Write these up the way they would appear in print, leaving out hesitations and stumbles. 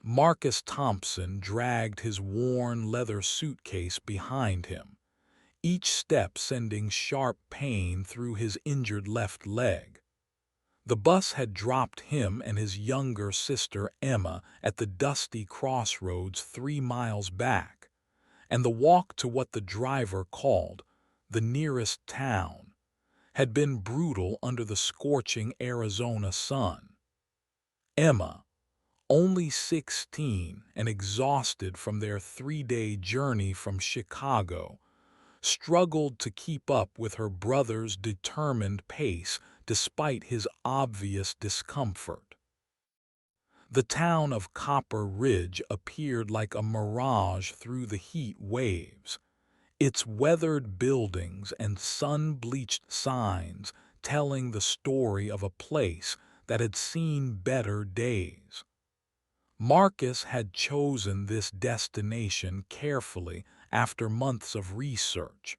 Marcus Thompson dragged his worn leather suitcase behind him, each step sending sharp pain through his injured left leg. The bus had dropped him and his younger sister Emma at the dusty crossroads 3 miles back, and the walk to what the driver called the nearest town had been brutal under the scorching Arizona sun. Emma, only 16 and exhausted from their 3-day journey from Chicago, struggled to keep up with her brother's determined pace despite his obvious discomfort. The town of Copper Ridge appeared like a mirage through the heat waves, its weathered buildings and sun-bleached signs telling the story of a place that had seen better days. Marcus had chosen this destination carefully after months of research,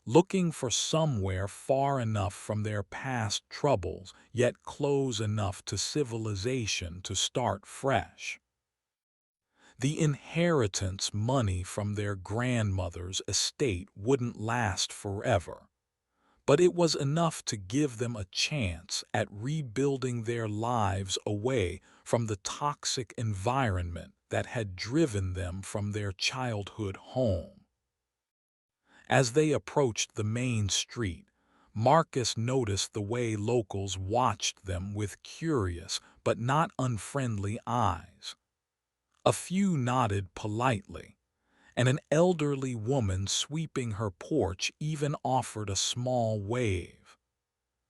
looking for somewhere far enough from their past troubles, yet close enough to civilization to start fresh. The inheritance money from their grandmother's estate wouldn't last forever, but it was enough to give them a chance at rebuilding their lives away from the toxic environment that had driven them from their childhood home. As they approached the main street, Marcus noticed the way locals watched them with curious but not unfriendly eyes. A few nodded politely, and an elderly woman sweeping her porch even offered a small wave.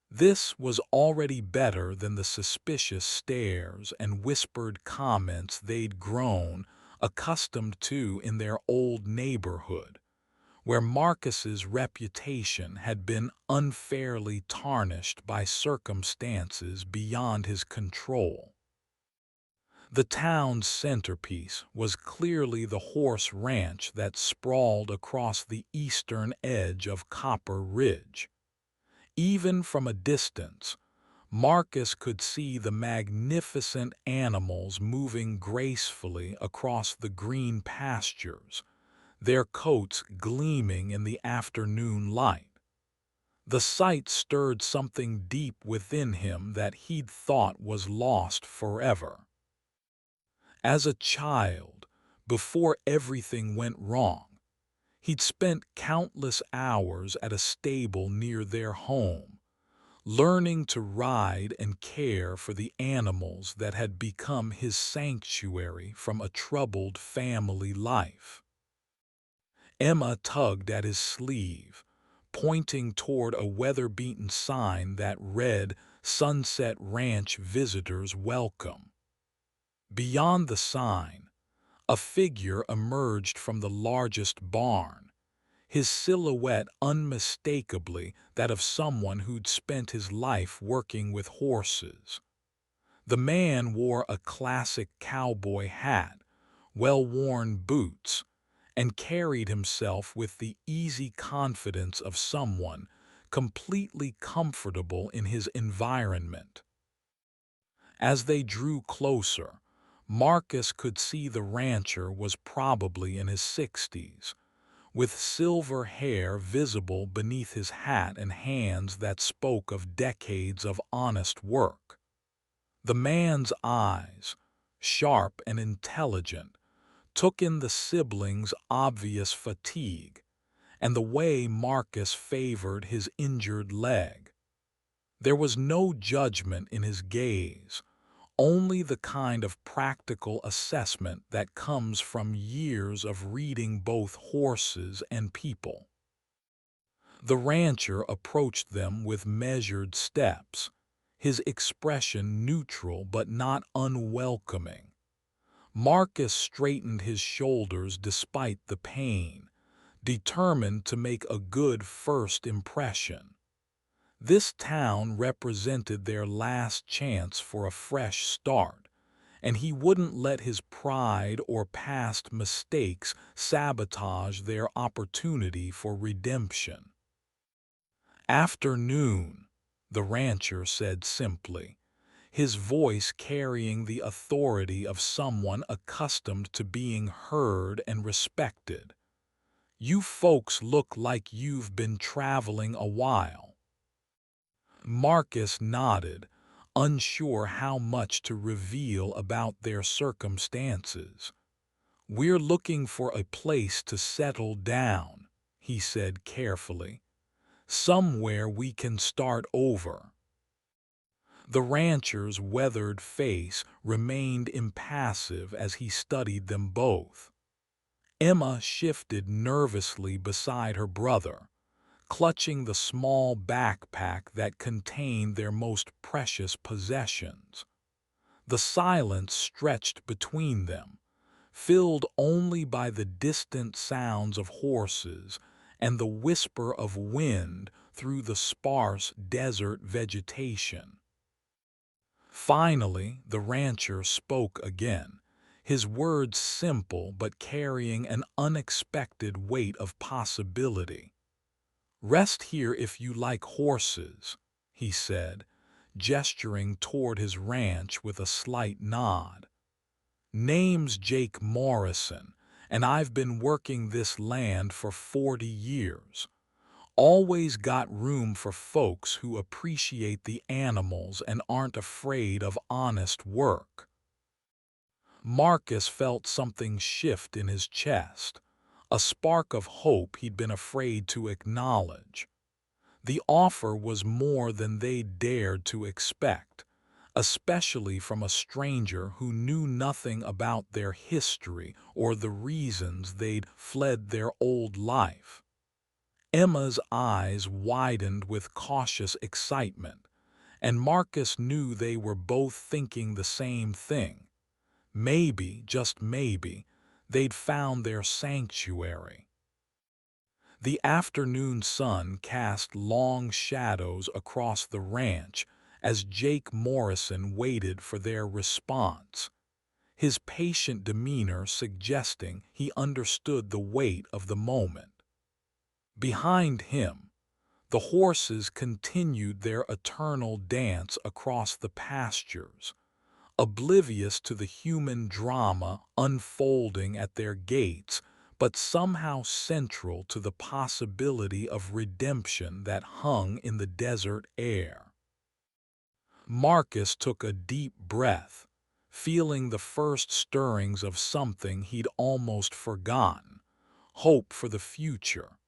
This was already better than the suspicious stares and whispered comments they'd grown accustomed to in their old neighborhood, where Marcus's reputation had been unfairly tarnished by circumstances beyond his control. The town's centerpiece was clearly the horse ranch that sprawled across the eastern edge of Copper Ridge. Even from a distance, Marcus could see the magnificent animals moving gracefully across the green pastures, their coats gleaming in the afternoon light. The sight stirred something deep within him that he'd thought was lost forever. As a child, before everything went wrong, he'd spent countless hours at a stable near their home, learning to ride and care for the animals that had become his sanctuary from a troubled family life. Emma tugged at his sleeve, pointing toward a weather-beaten sign that read, "Sunset Ranch Visitors Welcome." Beyond the sign, a figure emerged from the largest barn, his silhouette unmistakably that of someone who'd spent his life working with horses. The man wore a classic cowboy hat, well-worn boots, and carried himself with the easy confidence of someone completely comfortable in his environment. As they drew closer, Marcus could see the rancher was probably in his 60s, with silver hair visible beneath his hat and hands that spoke of decades of honest work. The man's eyes, sharp and intelligent, took in the siblings' obvious fatigue and the way Marcus favored his injured leg. There was no judgment in his gaze, only the kind of practical assessment that comes from years of reading both horses and people. The rancher approached them with measured steps, his expression neutral but not unwelcoming. Marcus straightened his shoulders despite the pain, determined to make a good first impression. This town represented their last chance for a fresh start, and he wouldn't let his pride or past mistakes sabotage their opportunity for redemption. "Afternoon," the rancher said simply, his voice carrying the authority of someone accustomed to being heard and respected. "You folks look like you've been traveling a while." Marcus nodded, unsure how much to reveal about their circumstances. "We're looking for a place to settle down," he said carefully. "Somewhere we can start over." The rancher's weathered face remained impassive as he studied them both. Emma shifted nervously beside her brother, clutching the small backpack that contained their most precious possessions. The silence stretched between them, filled only by the distant sounds of horses and the whisper of wind through the sparse desert vegetation. Finally, the rancher spoke again, his words simple but carrying an unexpected weight of possibility. "Rest here if you like horses," he said, gesturing toward his ranch with a slight nod. "Name's Jake Morrison, and I've been working this land for 40 years. Always got room for folks who appreciate the animals and aren't afraid of honest work." Marcus felt something shift in his chest, a spark of hope he'd been afraid to acknowledge. The offer was more than they dared to expect, especially from a stranger who knew nothing about their history or the reasons they'd fled their old life. Emma's eyes widened with cautious excitement, and Marcus knew they were both thinking the same thing. Maybe, just maybe, they'd found their sanctuary. The afternoon sun cast long shadows across the ranch as Jake Morrison waited for their response, his patient demeanor suggesting he understood the weight of the moment. Behind him, the horses continued their eternal dance across the pastures, oblivious to the human drama unfolding at their gates, but somehow central to the possibility of redemption that hung in the desert air. Marcus took a deep breath, feeling the first stirrings of something he'd almost forgotten: hope for the future.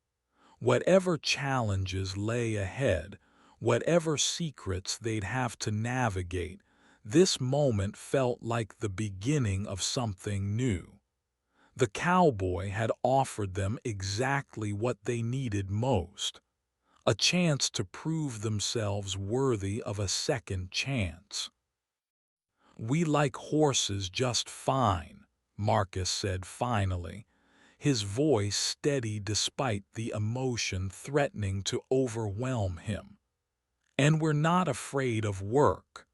Whatever challenges lay ahead, whatever secrets they'd have to navigate, this moment felt like the beginning of something new. The cowboy had offered them exactly what they needed most: a chance to prove themselves worthy of a second chance. "We like horses just fine," Marcus said finally, his voice steady despite the emotion threatening to overwhelm him. "And we're not afraid of work."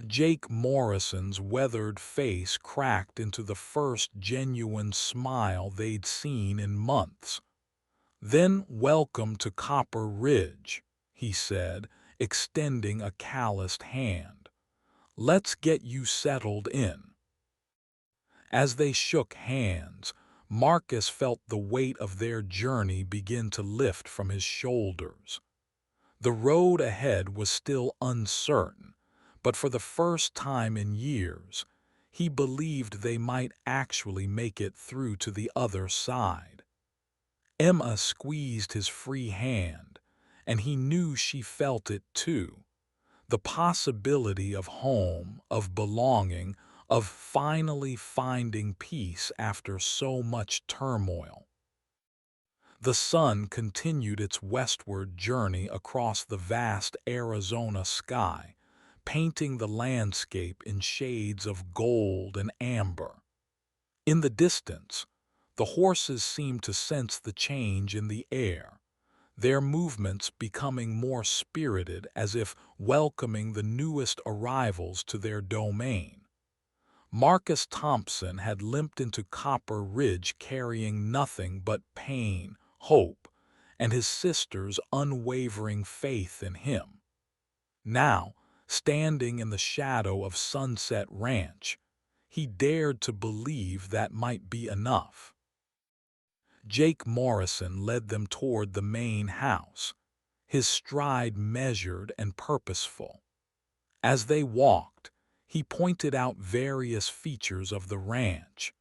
Jake Morrison's weathered face cracked into the first genuine smile they'd seen in months. "Then welcome to Copper Ridge," he said, extending a calloused hand. "Let's get you settled in." As they shook hands, Marcus felt the weight of their journey begin to lift from his shoulders. The road ahead was still uncertain, but for the first time in years, he believed they might actually make it through to the other side. Emma squeezed his free hand, and he knew she felt it too. The possibility of home, of belonging, of finally finding peace after so much turmoil. The sun continued its westward journey across the vast Arizona sky, painting the landscape in shades of gold and amber. In the distance, the horses seemed to sense the change in the air, their movements becoming more spirited as if welcoming the newest arrivals to their domain. Marcus Thompson had limped into Copper Ridge carrying nothing but pain, hope, and his sister's unwavering faith in him. Now, Standing in the shadow of Sunset Ranch, he dared to believe that might be enough. Jake Morrison led them toward the main house, his stride measured and purposeful. As they walked, he pointed out various features of the ranch: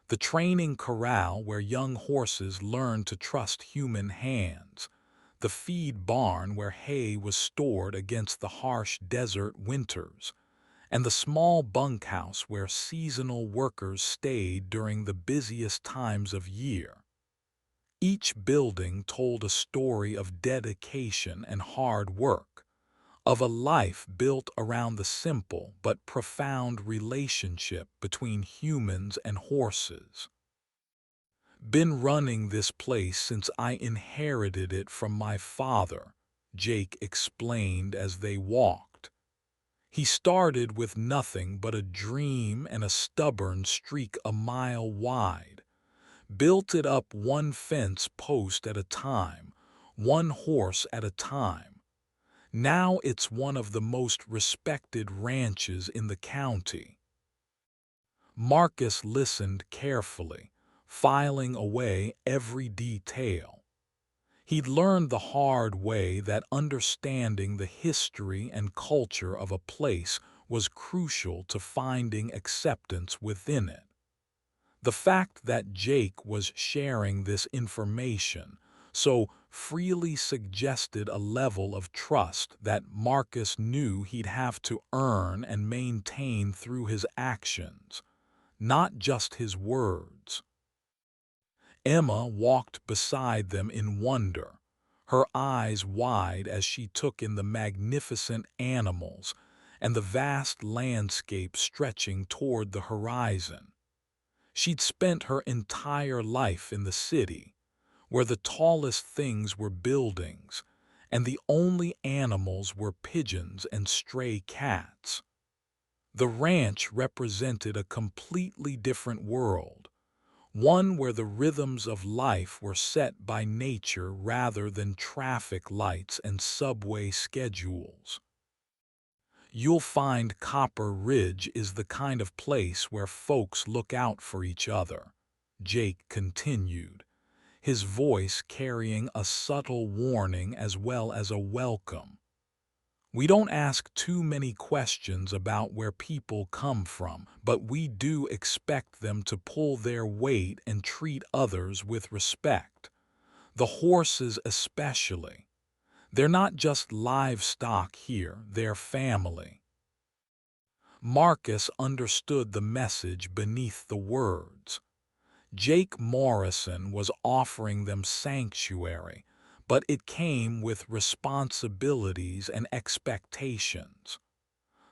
the training corral where young horses learn to trust human hands, the feed barn where hay was stored against the harsh desert winters, and the small bunkhouse where seasonal workers stayed during the busiest times of year. Each building told a story of dedication and hard work, of a life built around the simple but profound relationship between humans and horses. "Been running this place since I inherited it from my father," Jake explained as they walked. "He started with nothing but a dream and a stubborn streak a mile wide, built it up one fence post at a time, one horse at a time. Now it's one of the most respected ranches in the county." Marcus listened carefully, filing away every detail. He'd learned the hard way that understanding the history and culture of a place was crucial to finding acceptance within it. The fact that Jake was sharing this information so freely suggested a level of trust that Marcus knew he'd have to earn and maintain through his actions, not just his words. Emma walked beside them in wonder, her eyes wide as she took in the magnificent animals and the vast landscape stretching toward the horizon. She'd spent her entire life in the city, where the tallest things were buildings, and the only animals were pigeons and stray cats. The ranch represented a completely different world, one where the rhythms of life were set by nature rather than traffic lights and subway schedules. "You'll find Copper Ridge is the kind of place where folks look out for each other," Jake continued, his voice carrying a subtle warning as well as a welcome. "We don't ask too many questions about where people come from, but we do expect them to pull their weight and treat others with respect. The horses especially. They're not just livestock here, they're family." Marcus understood the message beneath the words. Jake Morrison was offering them sanctuary, but it came with responsibilities and expectations.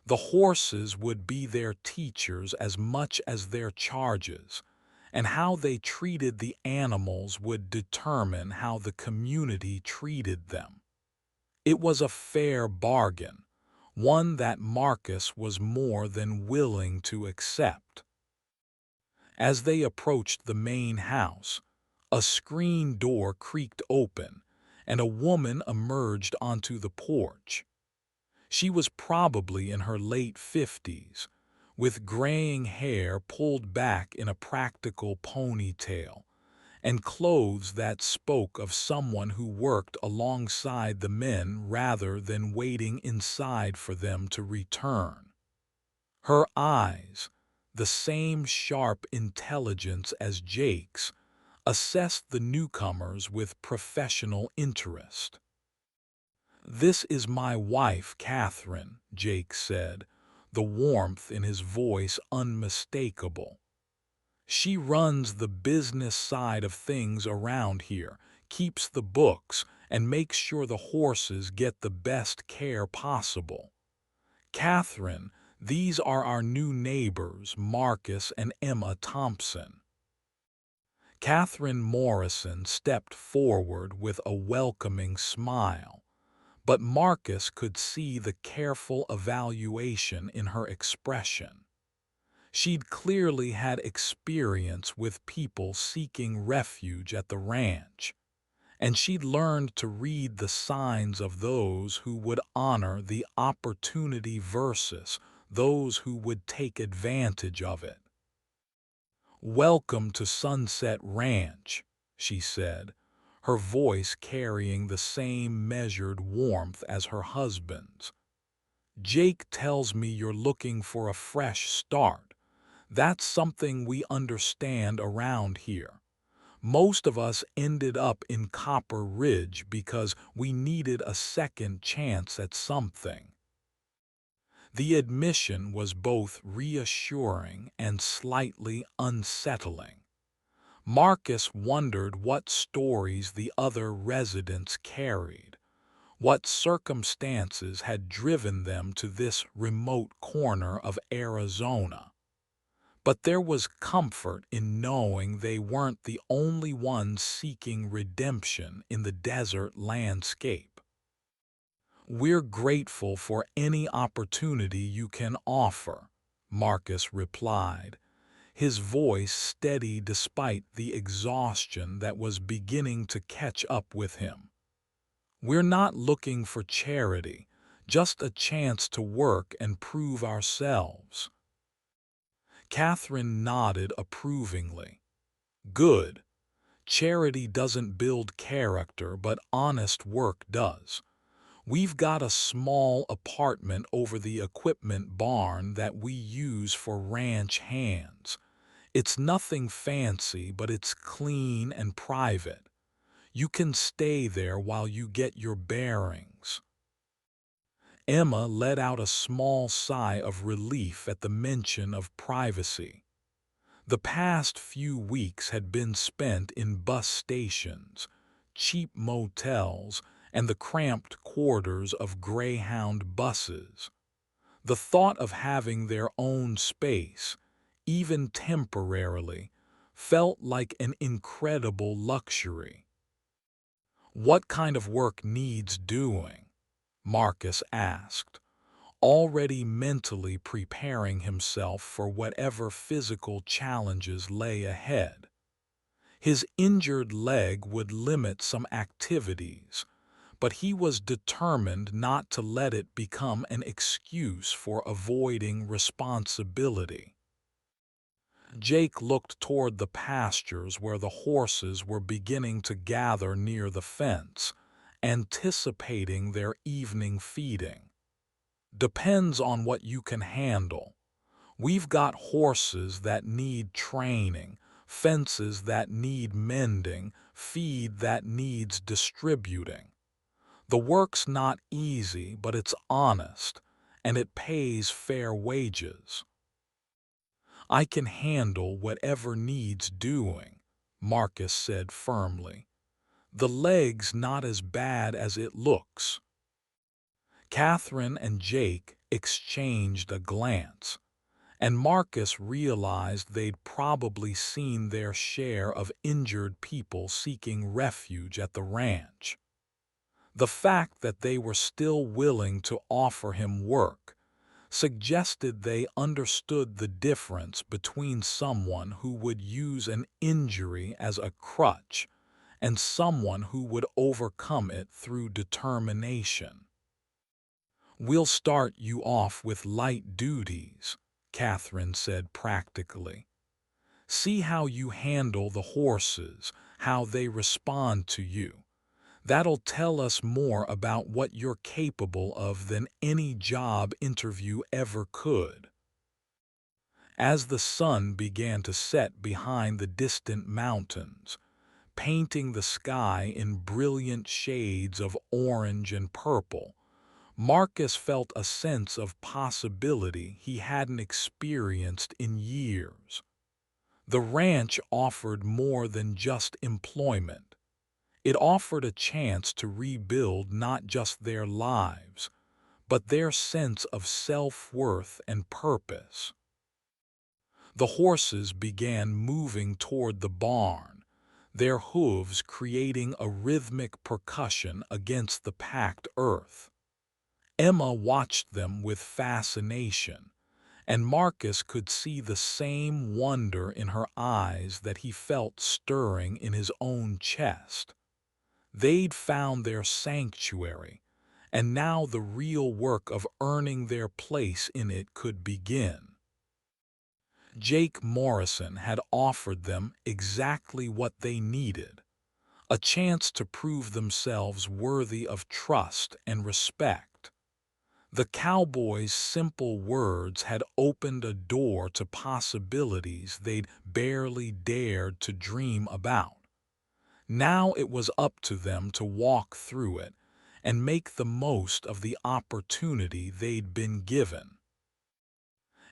The horses would be their teachers as much as their charges, and how they treated the animals would determine how the community treated them. It was a fair bargain, one that Marcus was more than willing to accept. As they approached the main house, a screen door creaked open, and a woman emerged onto the porch. She was probably in her late 50s, with graying hair pulled back in a practical ponytail, and clothes that spoke of someone who worked alongside the men rather than waiting inside for them to return. Her eyes, the same sharp intelligence as Jake's, assessed the newcomers with professional interest. "This is my wife, Catherine," Jake said, the warmth in his voice unmistakable. "She runs the business side of things around here, keeps the books, and makes sure the horses get the best care possible. Catherine, these are our new neighbors, Marcus and Emma Thompson." Catherine Morrison stepped forward with a welcoming smile, but Marcus could see the careful evaluation in her expression. She'd clearly had experience with people seeking refuge at the ranch, and she'd learned to read the signs of those who would honor the opportunity versus those who would take advantage of it. "Welcome to Sunset Ranch," she said, her voice carrying the same measured warmth as her husband's. "Jake tells me you're looking for a fresh start. That's something we understand around here. Most of us ended up in Copper Ridge because we needed a second chance at something." The admission was both reassuring and slightly unsettling. Marcus wondered what stories the other residents carried, what circumstances had driven them to this remote corner of Arizona. But there was comfort in knowing they weren't the only ones seeking redemption in the desert landscape. "We're grateful for any opportunity you can offer," Marcus replied, his voice steady despite the exhaustion that was beginning to catch up with him. "We're not looking for charity, just a chance to work and prove ourselves." Catherine nodded approvingly. "Good. Charity doesn't build character, but honest work does. We've got a small apartment over the equipment barn that we use for ranch hands. It's nothing fancy, but it's clean and private. You can stay there while you get your bearings." Emma let out a small sigh of relief at the mention of privacy. The past few weeks had been spent in bus stations, cheap motels, and the cramped quarters of Greyhound buses. The thought of having their own space, even temporarily, felt like an incredible luxury. "What kind of work needs doing?" Marcus asked, already mentally preparing himself for whatever physical challenges lay ahead. His injured leg would limit some activities, but he was determined not to let it become an excuse for avoiding responsibility. Jake looked toward the pastures where the horses were beginning to gather near the fence, anticipating their evening feeding. "Depends on what you can handle. We've got horses that need training, fences that need mending, feed that needs distributing. The work's not easy, but it's honest, and it pays fair wages." "I can handle whatever needs doing," Marcus said firmly. "The leg's not as bad as it looks." Catherine and Jake exchanged a glance, and Marcus realized they'd probably seen their share of injured people seeking refuge at the ranch. The fact that they were still willing to offer him work suggested they understood the difference between someone who would use an injury as a crutch and someone who would overcome it through determination. "We'll start you off with light duties," Catherine said practically. "See how you handle the horses, how they respond to you. That'll tell us more about what you're capable of than any job interview ever could." As the sun began to set behind the distant mountains, painting the sky in brilliant shades of orange and purple, Marcus felt a sense of possibility he hadn't experienced in years. The ranch offered more than just employment. It offered a chance to rebuild not just their lives, but their sense of self-worth and purpose. The horses began moving toward the barn, their hooves creating a rhythmic percussion against the packed earth. Emma watched them with fascination, and Marcus could see the same wonder in her eyes that he felt stirring in his own chest. They'd found their sanctuary, and now the real work of earning their place in it could begin. Jake Morrison had offered them exactly what they needed, a chance to prove themselves worthy of trust and respect. The cowboy's simple words had opened a door to possibilities they'd barely dared to dream about. Now it was up to them to walk through it and make the most of the opportunity they'd been given.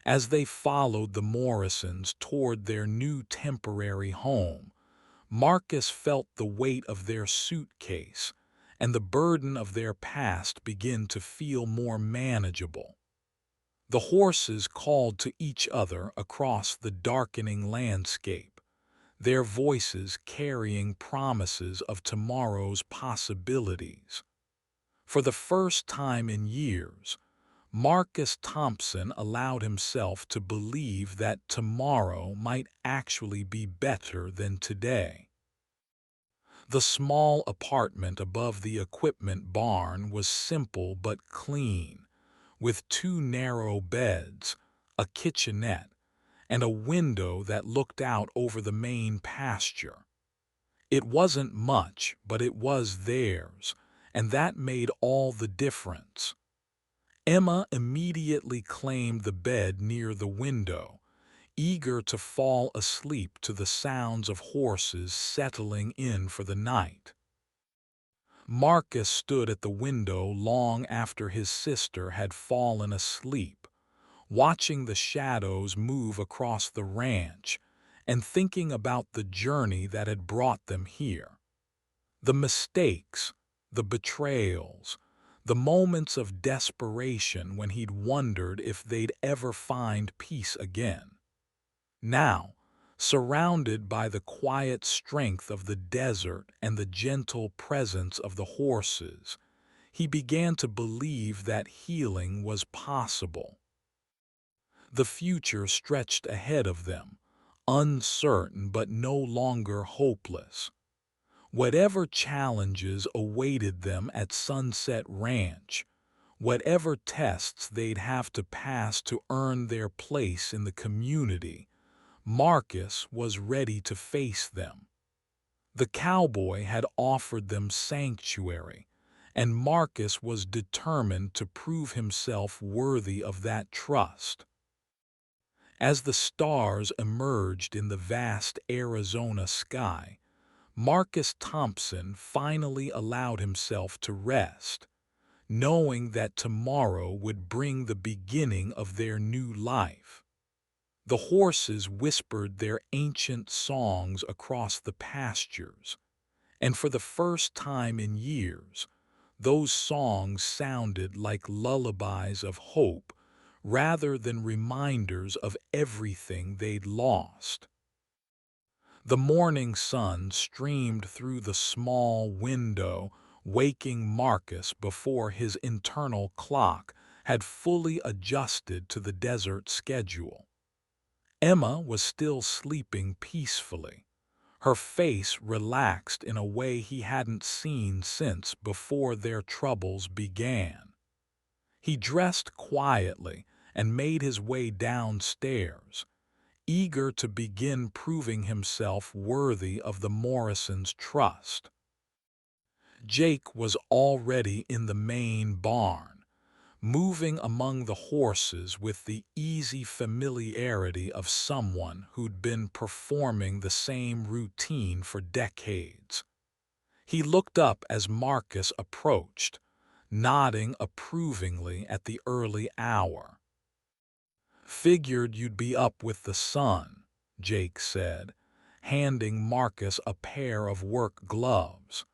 As they followed the Morrisons toward their new temporary home, Marcus felt the weight of their suitcase and the burden of their past begin to feel more manageable. The horses called to each other across the darkening landscape, their voices carrying promises of tomorrow's possibilities. For the first time in years, Marcus Thompson allowed himself to believe that tomorrow might actually be better than today. The small apartment above the equipment barn was simple but clean, with two narrow beds, a kitchenette, and a window that looked out over the main pasture. It wasn't much, but it was theirs, and that made all the difference. Emma immediately claimed the bed near the window, eager to fall asleep to the sounds of horses settling in for the night. Marcus stood at the window long after his sister had fallen asleep, watching the shadows move across the ranch and thinking about the journey that had brought them here. The mistakes, the betrayals, the moments of desperation when he'd wondered if they'd ever find peace again. Now, surrounded by the quiet strength of the desert and the gentle presence of the horses, he began to believe that healing was possible. The future stretched ahead of them, uncertain but no longer hopeless. Whatever challenges awaited them at Sunset Ranch, whatever tests they'd have to pass to earn their place in the community, Marcus was ready to face them. The cowboy had offered them sanctuary, and Marcus was determined to prove himself worthy of that trust. As the stars emerged in the vast Arizona sky, Marcus Thompson finally allowed himself to rest, knowing that tomorrow would bring the beginning of their new life. The horses whispered their ancient songs across the pastures, and for the first time in years, those songs sounded like lullabies of hope rather than reminders of everything they'd lost. The morning sun streamed through the small window, waking Marcus before his internal clock had fully adjusted to the desert schedule. Emma was still sleeping peacefully, her face relaxed in a way he hadn't seen since before their troubles began. He dressed quietly and made his way downstairs, eager to begin proving himself worthy of the Morrisons' trust. Jake was already in the main barn, moving among the horses with the easy familiarity of someone who'd been performing the same routine for decades. He looked up as Marcus approached, nodding approvingly at the early hour. "Figured you'd be up with the sun," Jake said, handing Marcus a pair of work gloves.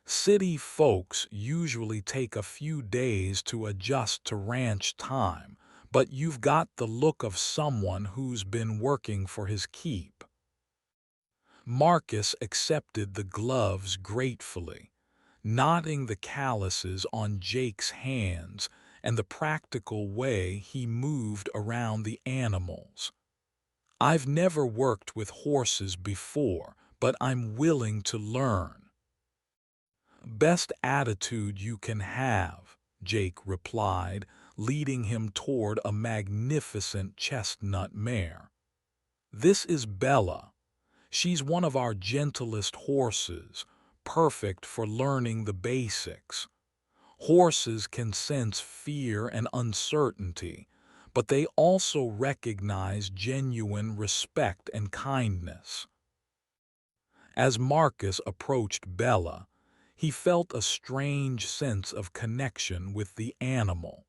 "City folks usually take a few days to adjust to ranch time, but you've got the look of someone who's been working for his keep." Marcus accepted the gloves gratefully, noting the calluses on Jake's hands and the practical way he moved around the animals. "I've never worked with horses before, but I'm willing to learn." Best attitude you can have, Jake replied, leading him toward a magnificent chestnut mare. This is Bella. She's one of our gentlest horses, perfect for learning the basics. Horses can sense fear and uncertainty, but they also recognize genuine respect and kindness. As Marcus approached Bella, he felt a strange sense of connection with the animal.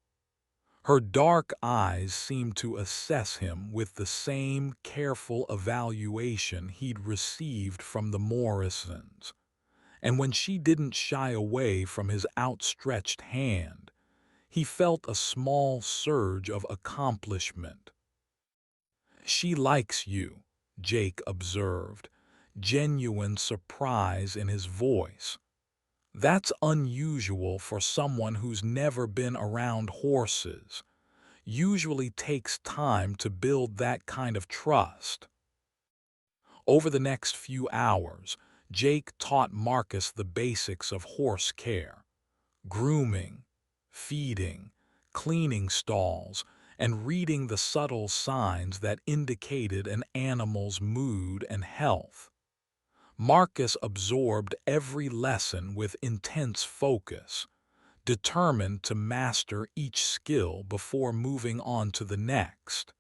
Her dark eyes seemed to assess him with the same careful evaluation he'd received from the Morrisons, and when she didn't shy away from his outstretched hand, he felt a small surge of accomplishment. "She likes you," Jake observed, genuine surprise in his voice. "That's unusual for someone who's never been around horses. Usually takes time to build that kind of trust." Over the next few hours, Jake taught Marcus the basics of horse care: grooming, feeding, cleaning stalls, and reading the subtle signs that indicated an animal's mood and health. Marcus absorbed every lesson with intense focus, determined to master each skill before moving on to the next.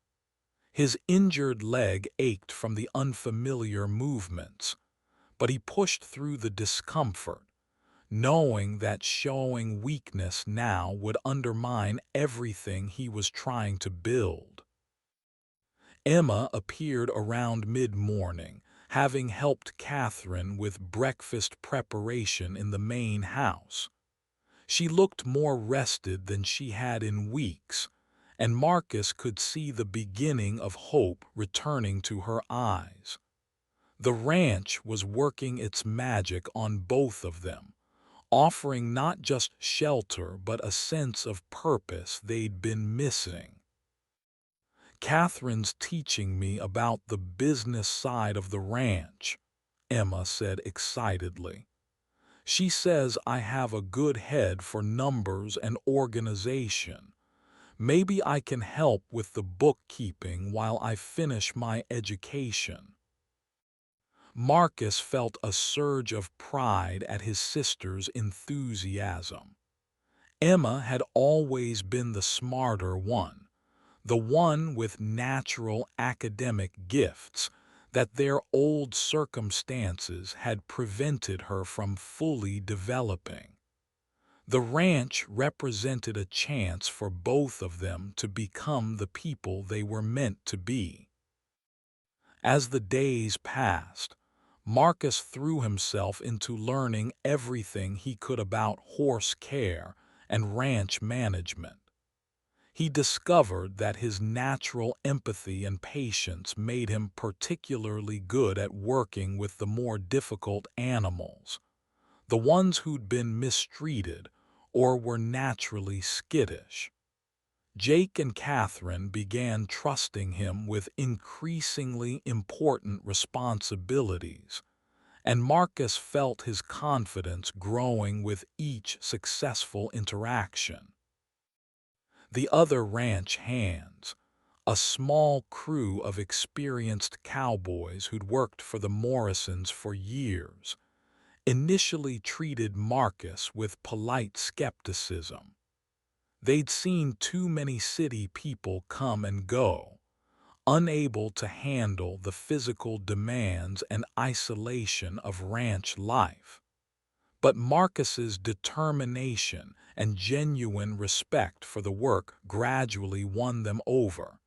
His injured leg ached from the unfamiliar movements, but he pushed through the discomfort, knowing that showing weakness now would undermine everything he was trying to build. Emma appeared around mid-morning, having helped Catherine with breakfast preparation in the main house. She looked more rested than she had in weeks, and Marcus could see the beginning of hope returning to her eyes. The ranch was working its magic on both of them, offering not just shelter but a sense of purpose they'd been missing. "Catherine's teaching me about the business side of the ranch," Emma said excitedly. "She says I have a good head for numbers and organization. Maybe I can help with the bookkeeping while I finish my education." Marcus felt a surge of pride at his sister's enthusiasm. Emma had always been the smarter one, the one with natural academic gifts that their old circumstances had prevented her from fully developing. The ranch represented a chance for both of them to become the people they were meant to be. As the days passed, Marcus threw himself into learning everything he could about horse care and ranch management. He discovered that his natural empathy and patience made him particularly good at working with the more difficult animals, the ones who'd been mistreated or were naturally skittish. Jake and Catherine began trusting him with increasingly important responsibilities, and Marcus felt his confidence growing with each successful interaction. The other ranch hands, a small crew of experienced cowboys who'd worked for the Morrisons for years, initially treated Marcus with polite skepticism. They'd seen too many city people come and go, unable to handle the physical demands and isolation of ranch life. But Marcus's determination and genuine respect for the work gradually won them over,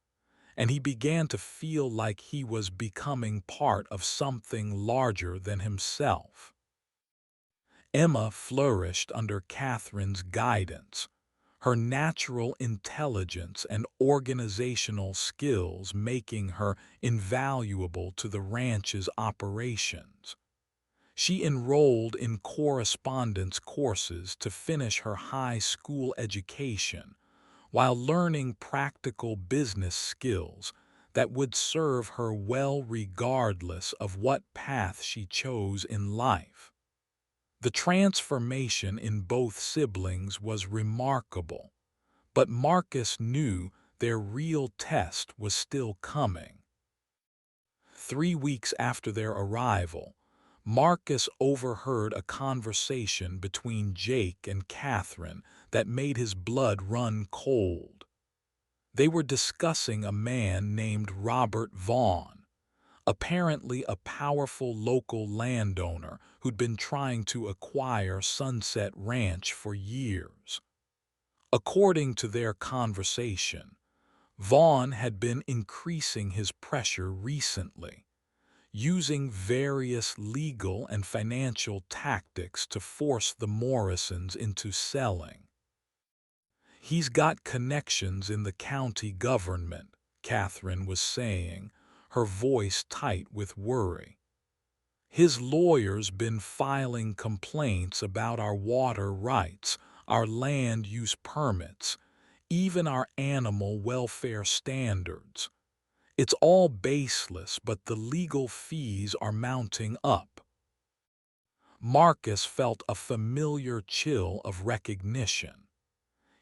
and he began to feel like he was becoming part of something larger than himself. Emma flourished under Catherine's guidance, her natural intelligence and organizational skills making her invaluable to the ranch's operations. She enrolled in correspondence courses to finish her high school education while learning practical business skills that would serve her well regardless of what path she chose in life. The transformation in both siblings was remarkable, but Marcus knew their real test was still coming. 3 weeks after their arrival, Marcus overheard a conversation between Jake and Catherine that made his blood run cold. They were discussing a man named Robert Vaughn, apparently a powerful local landowner who'd been trying to acquire Sunset Ranch for years. According to their conversation, Vaughn had been increasing his pressure recently, using various legal and financial tactics to force the Morrisons into selling. "He's got connections in the county government," Catherine was saying, her voice tight with worry. "His lawyer's been filing complaints about our water rights, our land use permits, even our animal welfare standards. It's all baseless, but the legal fees are mounting up." Marcus felt a familiar chill of recognition.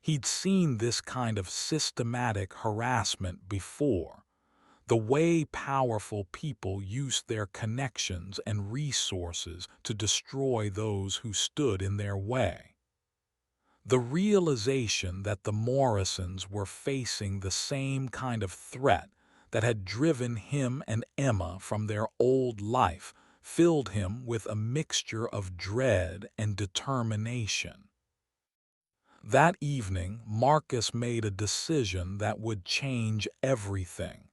He'd seen this kind of systematic harassment before, the way powerful people used their connections and resources to destroy those who stood in their way. The realization that the Morrisons were facing the same kind of threat that had driven him and Emma from their old life filled him with a mixture of dread and determination. That evening, Marcus made a decision that would change everything.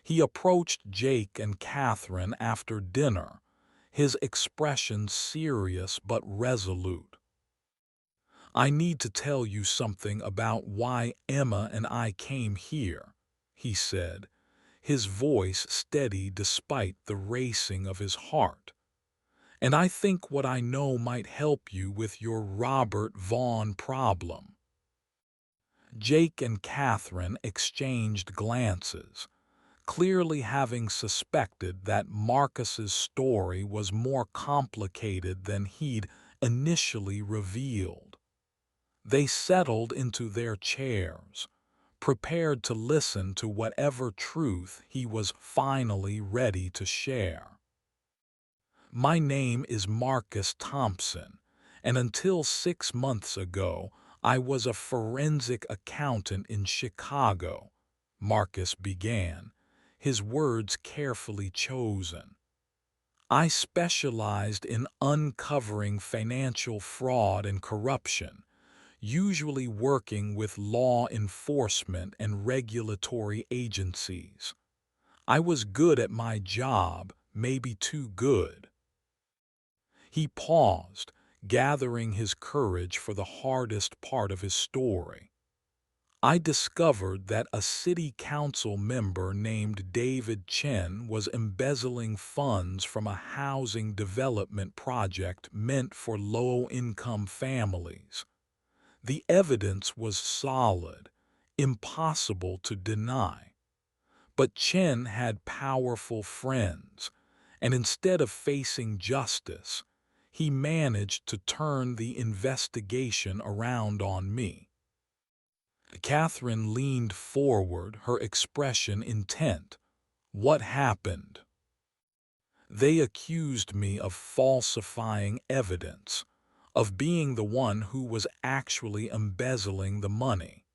He approached Jake and Catherine after dinner, his expression serious but resolute. "I need to tell you something about why Emma and I came here," he said, his voice steady despite the racing of his heart. "And I think what I know might help you with your Robert Vaughn problem." Jake and Catherine exchanged glances, clearly having suspected that Marcus's story was more complicated than he'd initially revealed. They settled into their chairs, prepared to listen to whatever truth he was finally ready to share. "My name is Marcus Thompson, and until 6 months ago, I was a forensic accountant in Chicago," Marcus began, his words carefully chosen. "I specialized in uncovering financial fraud and corruption, usually working with law enforcement and regulatory agencies. I was good at my job, maybe too good." He paused, gathering his courage for the hardest part of his story. "I discovered that a city council member named David Chen was embezzling funds from a housing development project meant for low-income families. The evidence was solid, impossible to deny. But Chen had powerful friends, and instead of facing justice, he managed to turn the investigation around on me." Catherine leaned forward, her expression intent. "What happened?" "They accused me of falsifying evidence, of being the one who was actually embezzling the money.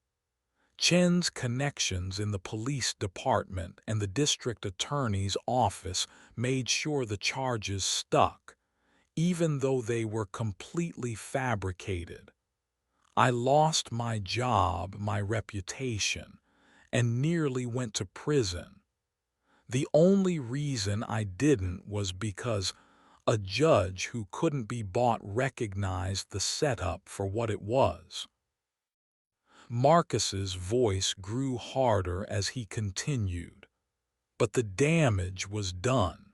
Chen's connections in the police department and the district attorney's office made sure the charges stuck, even though they were completely fabricated. I lost my job, my reputation, and nearly went to prison. The only reason I didn't was because a judge who couldn't be bought recognized the setup for what it was." Marcus's voice grew harder as he continued. "But the damage was done.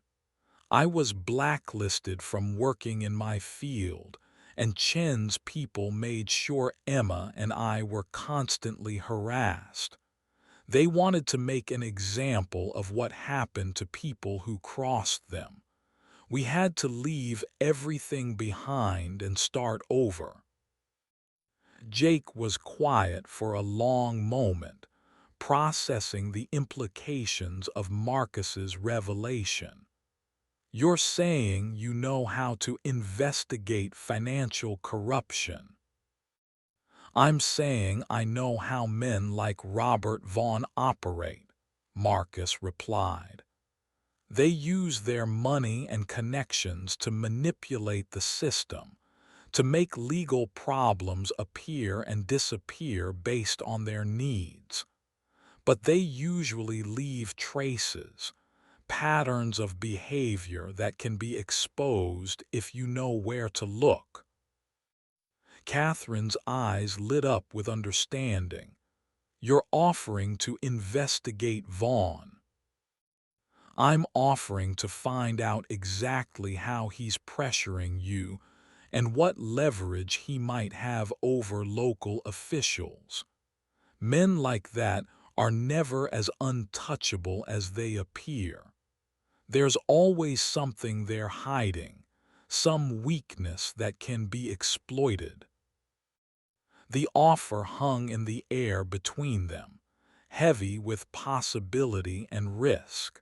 I was blacklisted from working in my field, and Chen's people made sure Emma and I were constantly harassed. They wanted to make an example of what happened to people who crossed them. We had to leave everything behind and start over. Jake was quiet for a long moment, processing the implications of Marcus's revelation. You're saying you know how to investigate financial corruption. I'm saying I know how men like Robert Vaughn operate, Marcus replied. They use their money and connections to manipulate the system, to make legal problems appear and disappear based on their needs. But they usually leave traces, patterns of behavior that can be exposed if you know where to look. Catherine's eyes lit up with understanding. You're offering to investigate Vaughn. I'm offering to find out exactly how he's pressuring you and what leverage he might have over local officials. Men like that are never as untouchable as they appear. There's always something they're hiding, some weakness that can be exploited. The offer hung in the air between them, heavy with possibility and risk.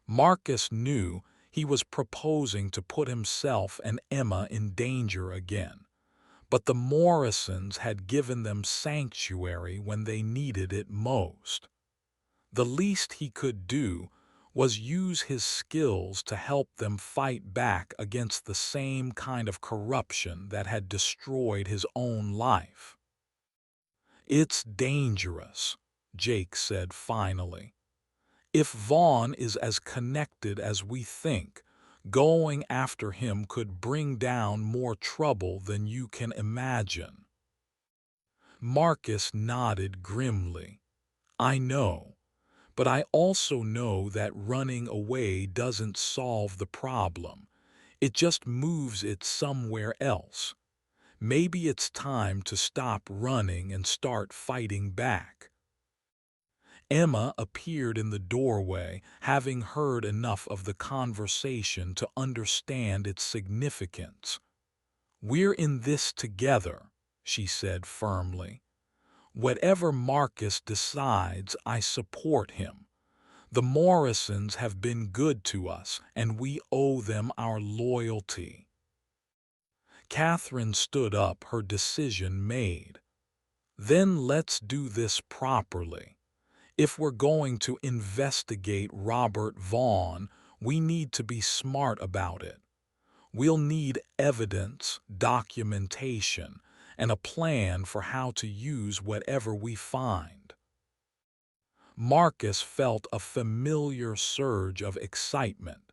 Marcus knew he was proposing to put himself and Emma in danger again, but the Morrisons had given them sanctuary when they needed it most. The least he could do was use his skills to help them fight back against the same kind of corruption that had destroyed his own life. It's dangerous, Jake said finally. If Vaughn is as connected as we think, going after him could bring down more trouble than you can imagine. Marcus nodded grimly. I know, but I also know that running away doesn't solve the problem. It just moves it somewhere else. Maybe it's time to stop running and start fighting back. Emma appeared in the doorway, having heard enough of the conversation to understand its significance. We're in this together, she said firmly. Whatever Marcus decides, I support him. The Morrisons have been good to us, and we owe them our loyalty. Catherine stood up, her decision made. Then let's do this properly. If we're going to investigate Robert Vaughn, we need to be smart about it. We'll need evidence, documentation, and a plan for how to use whatever we find. Marcus felt a familiar surge of excitement,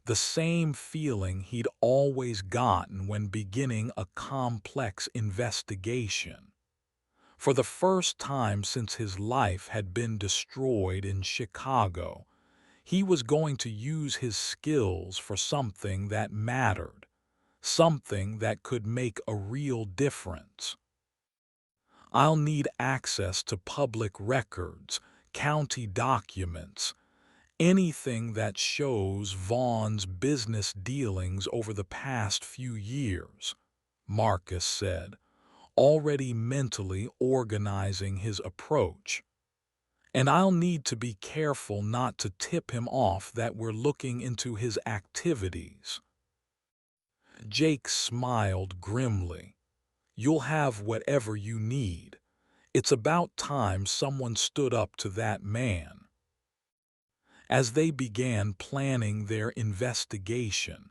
the same feeling he'd always gotten when beginning a complex investigation. For the first time since his life had been destroyed in Chicago, he was going to use his skills for something that mattered, something that could make a real difference. I'll need access to public records, county documents, anything that shows Vaughn's business dealings over the past few years, Marcus said, already mentally organizing his approach. And I'll need to be careful not to tip him off that we're looking into his activities. Jake smiled grimly. You'll have whatever you need. It's about time someone stood up to that man. As they began planning their investigation,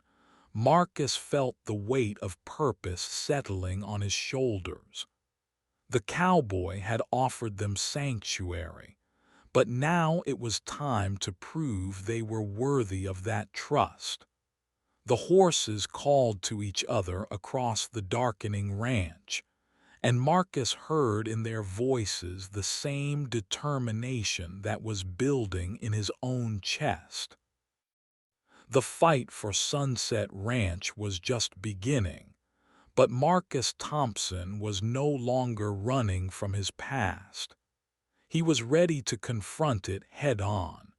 Marcus felt the weight of purpose settling on his shoulders. The cowboy had offered them sanctuary, but now it was time to prove they were worthy of that trust. The horses called to each other across the darkening ranch, and Marcus heard in their voices the same determination that was building in his own chest. The fight for Sunset Ranch was just beginning, but Marcus Thompson was no longer running from his past. He was ready to confront it head-on,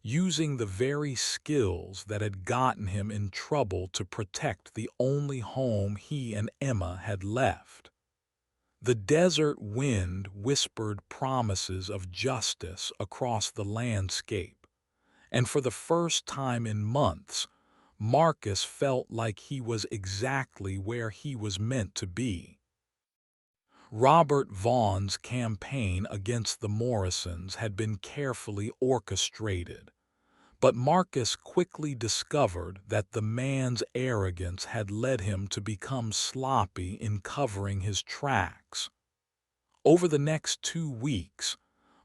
using the very skills that had gotten him in trouble to protect the only home he and Emma had left. The desert wind whispered promises of justice across the landscape, and for the first time in months, Marcus felt like he was exactly where he was meant to be. Robert Vaughan's campaign against the Morrisons had been carefully orchestrated, but Marcus quickly discovered that the man's arrogance had led him to become sloppy in covering his tracks. Over the next 2 weeks,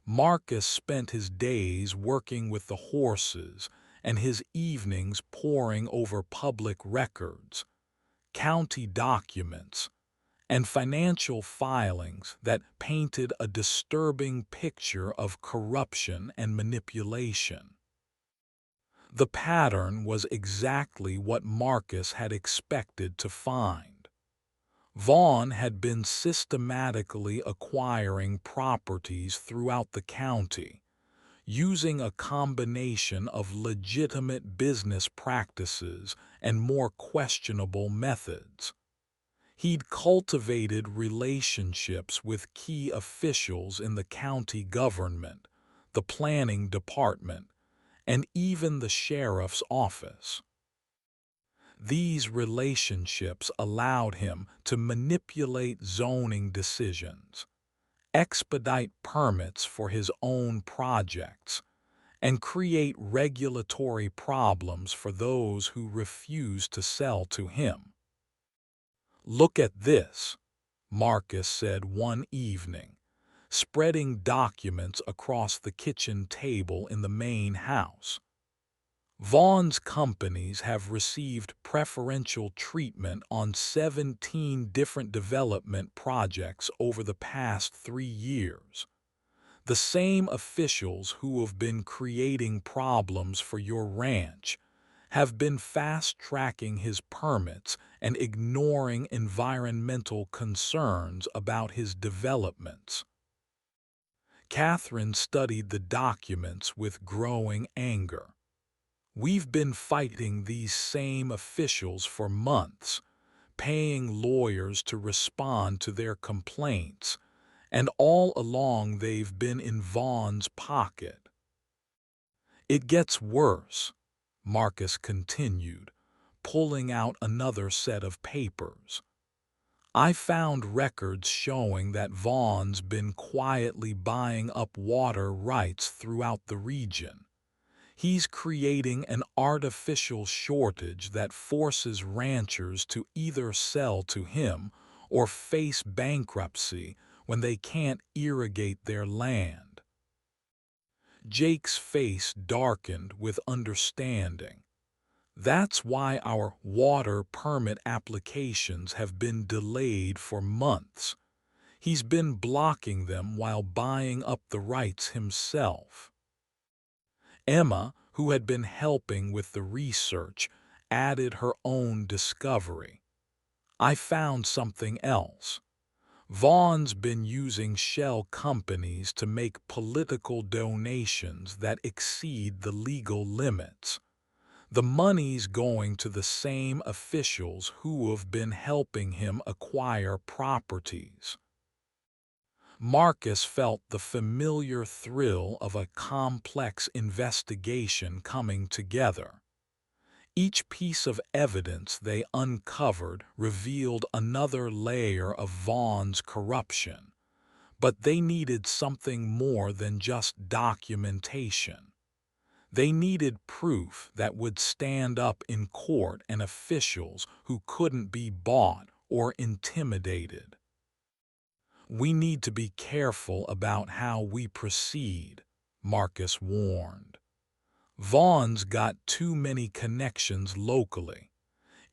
Marcus spent his days working with the horses and his evenings poring over public records, county documents, and financial filings that painted a disturbing picture of corruption and manipulation. The pattern was exactly what Marcus had expected to find. Vaughan had been systematically acquiring properties throughout the county, using a combination of legitimate business practices and more questionable methods. He'd cultivated relationships with key officials in the county government, the planning department, and even the sheriff's office. These relationships allowed him to manipulate zoning decisions, expedite permits for his own projects, and create regulatory problems for those who refused to sell to him. "Look at this," Marcus said one evening, spreading documents across the kitchen table in the main house. "Vaughan's companies have received preferential treatment on 17 different development projects over the past 3 years. The same officials who have been creating problems for your ranch have been fast-tracking his permits and ignoring environmental concerns about his developments." Catherine studied the documents with growing anger. "We've been fighting these same officials for months, paying lawyers to respond to their complaints, and all along they've been in Vaughan's pocket." "It gets worse," Marcus continued, pulling out another set of papers. "I found records showing that Vaughan's been quietly buying up water rights throughout the region. He's creating an artificial shortage that forces ranchers to either sell to him or face bankruptcy when they can't irrigate their land." Jake's face darkened with understanding. "That's why our water permit applications have been delayed for months. He's been blocking them while buying up the rights himself." Emma, who had been helping with the research, added her own discovery. "I found something else. Vaughan's been using shell companies to make political donations that exceed the legal limits. The money's going to the same officials who have been helping him acquire properties." Marcus felt the familiar thrill of a complex investigation coming together. Each piece of evidence they uncovered revealed another layer of Vaughan's corruption, but they needed something more than just documentation. They needed proof that would stand up in court and officials who couldn't be bought or intimidated. "We need to be careful about how we proceed," Marcus warned. "Vaughan's got too many connections locally.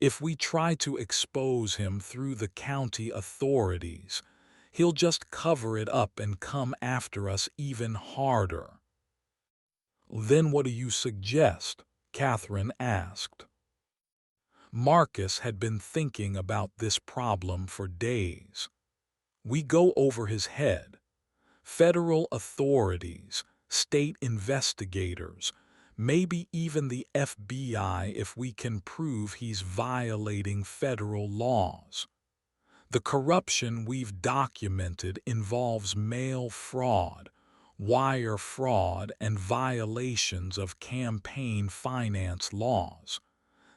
If we try to expose him through the county authorities, he'll just cover it up and come after us even harder." "Then what do you suggest?" Catherine asked. Marcus had been thinking about this problem for days. "We go over his head. Federal authorities, state investigators, maybe even the FBI if we can prove he's violating federal laws. The corruption we've documented involves mail fraud, wire fraud, and violations of campaign finance laws.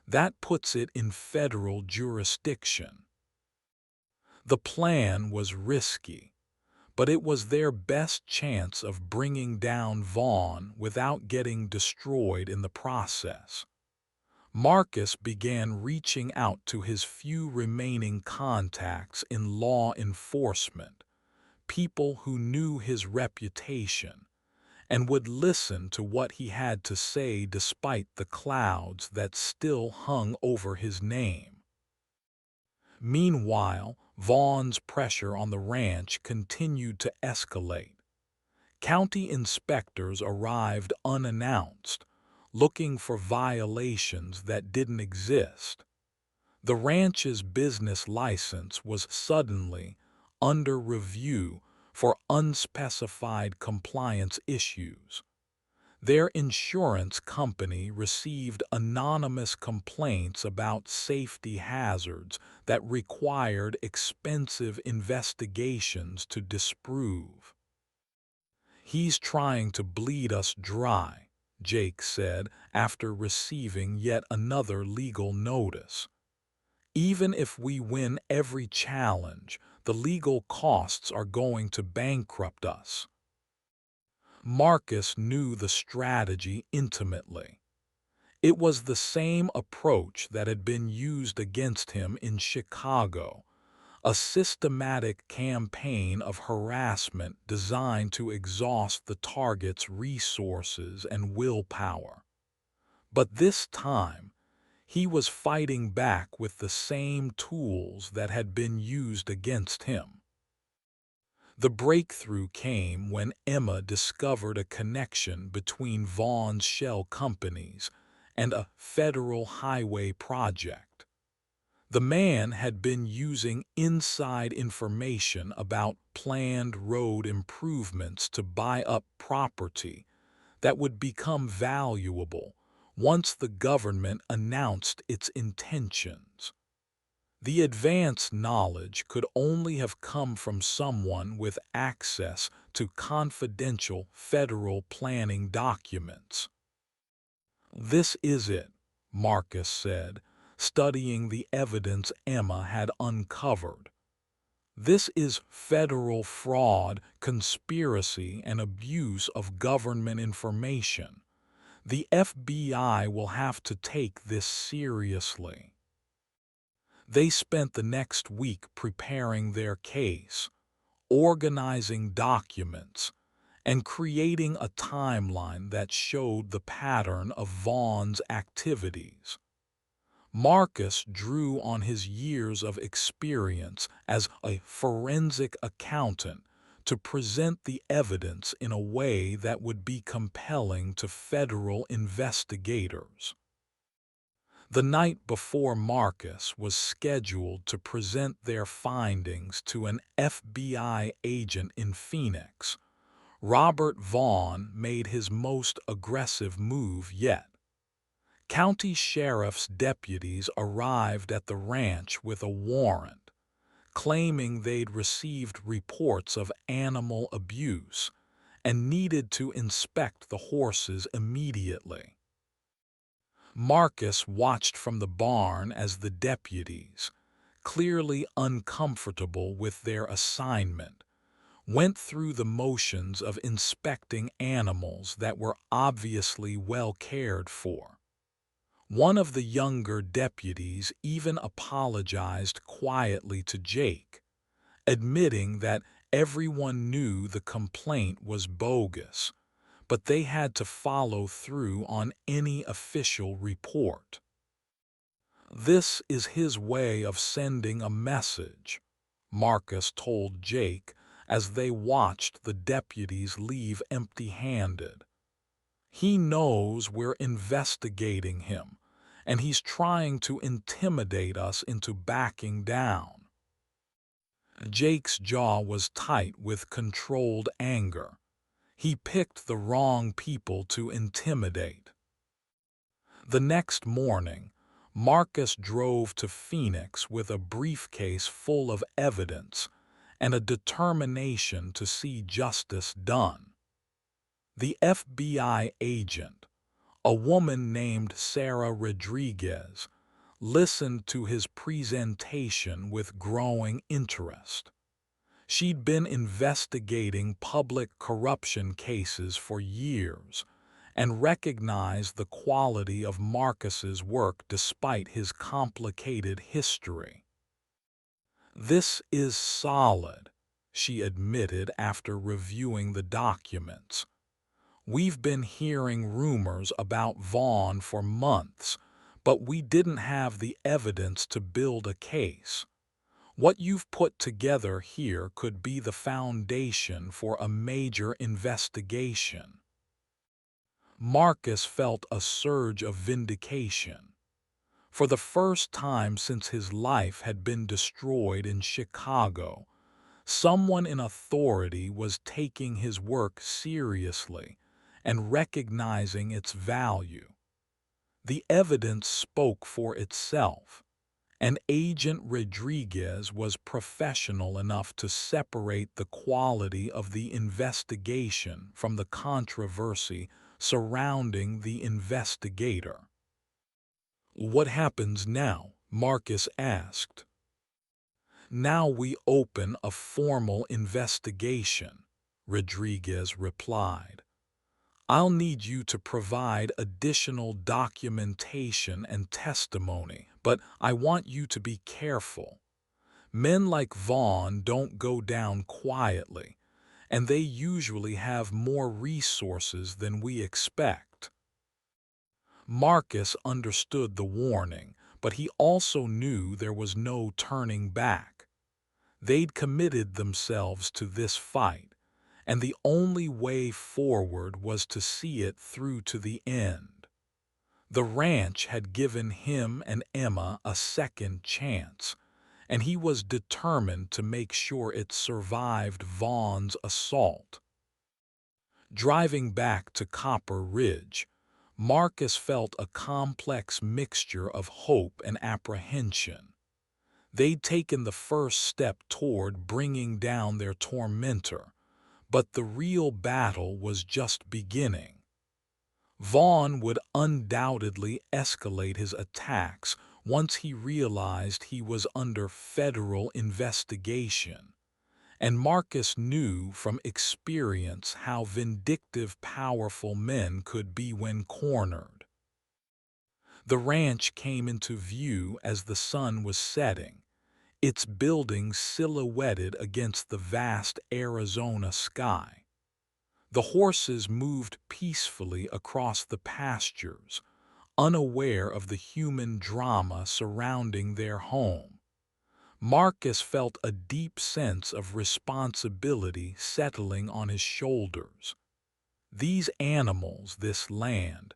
That puts it in federal jurisdiction. The plan was risky, but it was their best chance of bringing down Vaughn without getting destroyed in the process. Marcus began reaching out to his few remaining contacts in law enforcement, people who knew his reputation and would listen to what he had to say despite the clouds that still hung over his name. Meanwhile, Vaughn's pressure on the ranch continued to escalate. County inspectors arrived unannounced, looking for violations that didn't exist. The ranch's business license was suddenly under review for unspecified compliance issues. Their insurance company received anonymous complaints about safety hazards that required expensive investigations to disprove. "He's trying to bleed us dry," Jake said after receiving yet another legal notice. "Even if we win every challenge, the legal costs are going to bankrupt us." Marcus knew the strategy intimately. It was the same approach that had been used against him in Chicago, a systematic campaign of harassment designed to exhaust the target's resources and willpower. But this time, he was fighting back with the same tools that had been used against him. The breakthrough came when Emma discovered a connection between Vaughn's shell companies and a federal highway project. The man had been using inside information about planned road improvements to buy up property that would become valuable once the government announced its intentions. The advance knowledge could only have come from someone with access to confidential federal planning documents. "This is it," Marcus said, studying the evidence Emma had uncovered. "This is federal fraud, conspiracy, and abuse of government information. The FBI will have to take this seriously." They spent the next week preparing their case, organizing documents, and creating a timeline that showed the pattern of Vaughn's activities. Marcus drew on his years of experience as a forensic accountant to present the evidence in a way that would be compelling to federal investigators. The night before Marcus was scheduled to present their findings to an FBI agent in Phoenix, Robert Vaughn made his most aggressive move yet. County sheriff's deputies arrived at the ranch with a warrant, claiming they'd received reports of animal abuse and needed to inspect the horses immediately. Marcus watched from the barn as the deputies, clearly uncomfortable with their assignment, went through the motions of inspecting animals that were obviously well cared for. One of the younger deputies even apologized quietly to Jake, admitting that everyone knew the complaint was bogus, but they had to follow through on any official report. "This is his way of sending a message," Marcus told Jake as they watched the deputies leave empty-handed. "He knows we're investigating him, and he's trying to intimidate us into backing down." Jake's jaw was tight with controlled anger. He picked the wrong people to intimidate. The next morning, Marcus drove to Phoenix with a briefcase full of evidence and a determination to see justice done. The FBI agent, a woman named Sarah Rodriguez, listened to his presentation with growing interest. She'd been investigating public corruption cases for years and recognized the quality of Marcus's work despite his complicated history. "This is solid," she admitted after reviewing the documents. "We've been hearing rumors about Vaughn for months, but we didn't have the evidence to build a case. What you've put together here could be the foundation for a major investigation." Marcus felt a surge of vindication. For the first time since his life had been destroyed in Chicago, someone in authority was taking his work seriously and recognizing its value. The evidence spoke for itself, and Agent Rodriguez was professional enough to separate the quality of the investigation from the controversy surrounding the investigator. "What happens now?" Marcus asked. "Now we open a formal investigation," Rodriguez replied. "I'll need you to provide additional documentation and testimony, but I want you to be careful. Men like Vaughn don't go down quietly, and they usually have more resources than we expect." Marcus understood the warning, but he also knew there was no turning back. They'd committed themselves to this fight, and the only way forward was to see it through to the end. The ranch had given him and Emma a second chance, and he was determined to make sure it survived Vaughn's assault. Driving back to Copper Ridge, Marcus felt a complex mixture of hope and apprehension. They'd taken the first step toward bringing down their tormentor, but the real battle was just beginning. Vaughn would undoubtedly escalate his attacks once he realized he was under federal investigation, and Marcus knew from experience how vindictive powerful men could be when cornered. The ranch came into view as the sun was setting, its buildings silhouetted against the vast Arizona sky. The horses moved peacefully across the pastures, unaware of the human drama surrounding their home. Marcus felt a deep sense of responsibility settling on his shoulders. These animals, this land,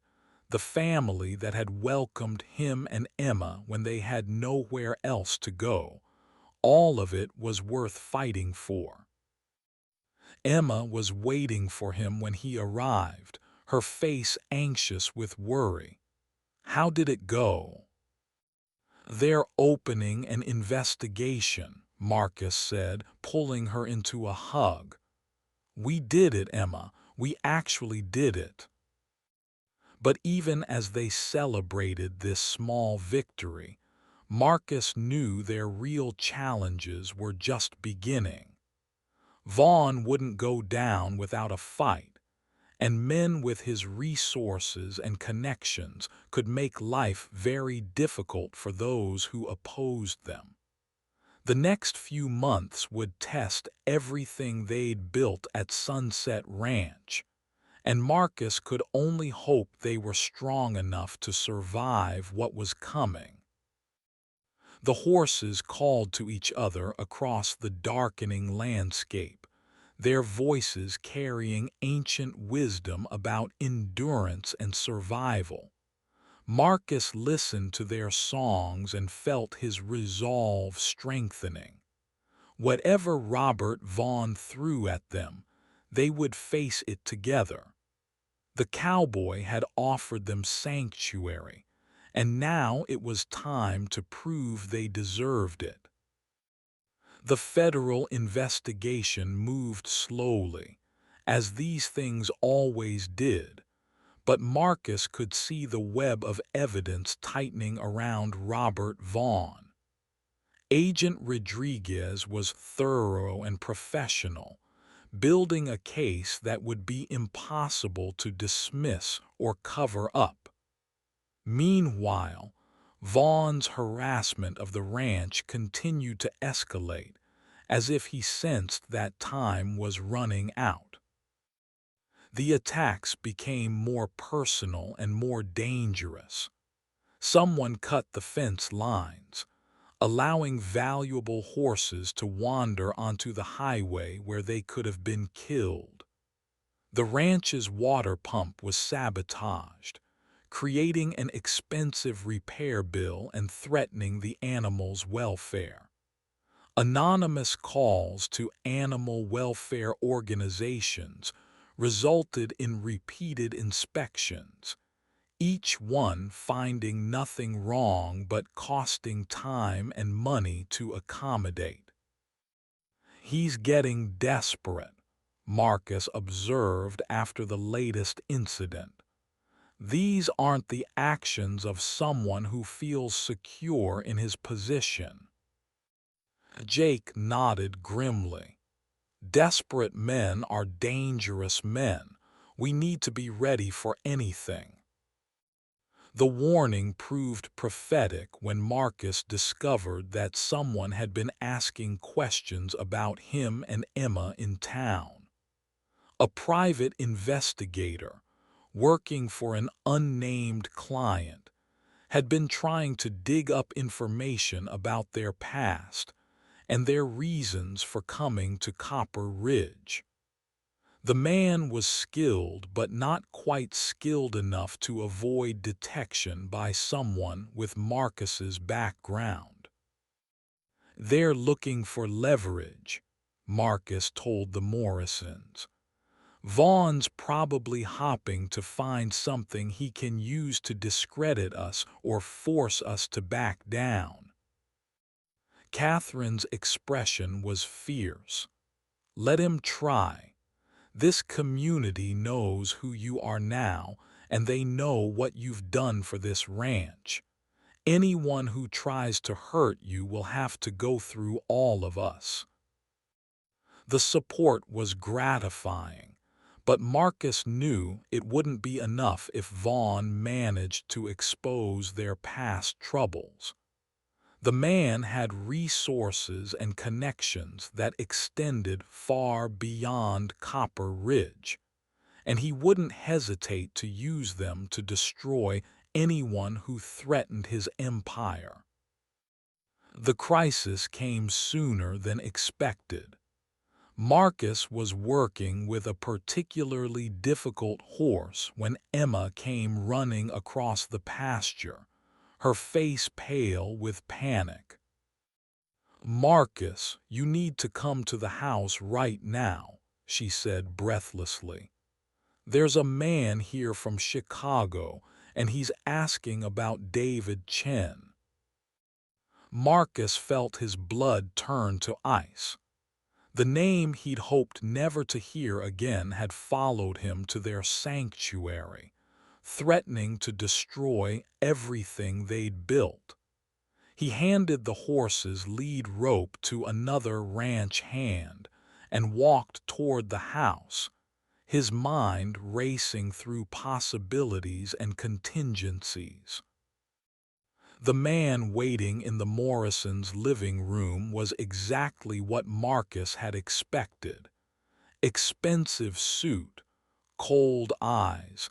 the family that had welcomed him and Emma when they had nowhere else to go, all of it was worth fighting for. Emma was waiting for him when he arrived, her face anxious with worry. "How did it go?" "They're opening an investigation," Marcus said, pulling her into a hug. "We did it, Emma. We actually did it." But even as they celebrated this small victory, Marcus knew their real challenges were just beginning. Vaughn wouldn't go down without a fight, and men with his resources and connections could make life very difficult for those who opposed them. The next few months would test everything they'd built at Sunset Ranch, and Marcus could only hope they were strong enough to survive what was coming. The horses called to each other across the darkening landscape, their voices carrying ancient wisdom about endurance and survival. Marcus listened to their songs and felt his resolve strengthening. Whatever Robert Vaughn threw at them, they would face it together. The cowboy had offered them sanctuary, and now it was time to prove they deserved it. The federal investigation moved slowly, as these things always did, but Marcus could see the web of evidence tightening around Robert Vaughn. Agent Rodriguez was thorough and professional, building a case that would be impossible to dismiss or cover up. Meanwhile, Vaughn's harassment of the ranch continued to escalate, as if he sensed that time was running out. The attacks became more personal and more dangerous. Someone cut the fence lines, allowing valuable horses to wander onto the highway where they could have been killed. The ranch's water pump was sabotaged, creating an expensive repair bill and threatening the animals' welfare. Anonymous calls to animal welfare organizations resulted in repeated inspections, each one finding nothing wrong but costing time and money to accommodate. "He's getting desperate," Marcus observed after the latest incident. "These aren't the actions of someone who feels secure in his position." Jake nodded grimly. "Desperate men are dangerous men. We need to be ready for anything." The warning proved prophetic when Marcus discovered that someone had been asking questions about him and Emma in town. A private investigator, working for an unnamed client, had been trying to dig up information about their past and their reasons for coming to Copper Ridge. The man was skilled but not quite skilled enough to avoid detection by someone with Marcus's background. "They're looking for leverage," Marcus told the Morrisons. "Vaughn's probably hopping to find something he can use to discredit us or force us to back down." Catherine's expression was fierce. "Let him try. This community knows who you are now, and they know what you've done for this ranch. Anyone who tries to hurt you will have to go through all of us." The support was gratifying, but Marcus knew it wouldn't be enough if Vaughn managed to expose their past troubles. The man had resources and connections that extended far beyond Copper Ridge, and he wouldn't hesitate to use them to destroy anyone who threatened his empire. The crisis came sooner than expected. Marcus was working with a particularly difficult horse when Emma came running across the pasture, her face pale with panic. "Marcus, you need to come to the house right now," she said breathlessly. "There's a man here from Chicago, and he's asking about David Chen." Marcus felt his blood turn to ice. The name he'd hoped never to hear again had followed him to their sanctuary, threatening to destroy everything they'd built. He handed the horse's lead rope to another ranch hand and walked toward the house, his mind racing through possibilities and contingencies. The man waiting in the Morrisons' living room was exactly what Marcus had expected. Expensive suit, cold eyes,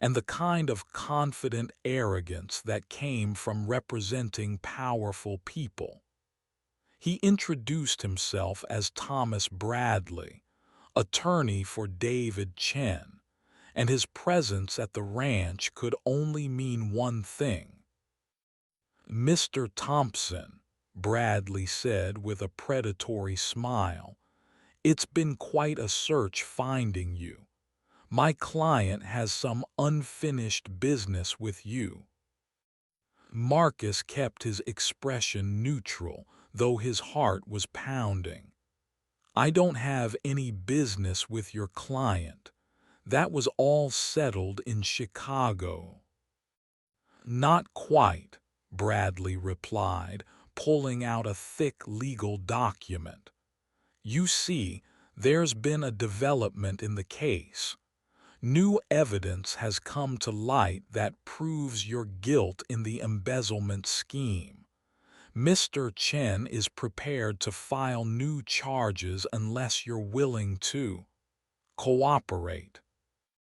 and the kind of confident arrogance that came from representing powerful people. He introduced himself as Thomas Bradley, attorney for David Chen, and his presence at the ranch could only mean one thing. "Mr. Thompson," Bradley said with a predatory smile, "it's been quite a search finding you. My client has some unfinished business with you." Marcus kept his expression neutral, though his heart was pounding. "I don't have any business with your client. That was all settled in Chicago." "Not quite," Bradley replied, pulling out a thick legal document. "You see, there's been a development in the case. New evidence has come to light that proves your guilt in the embezzlement scheme. Mr. Chen is prepared to file new charges unless you're willing to cooperate."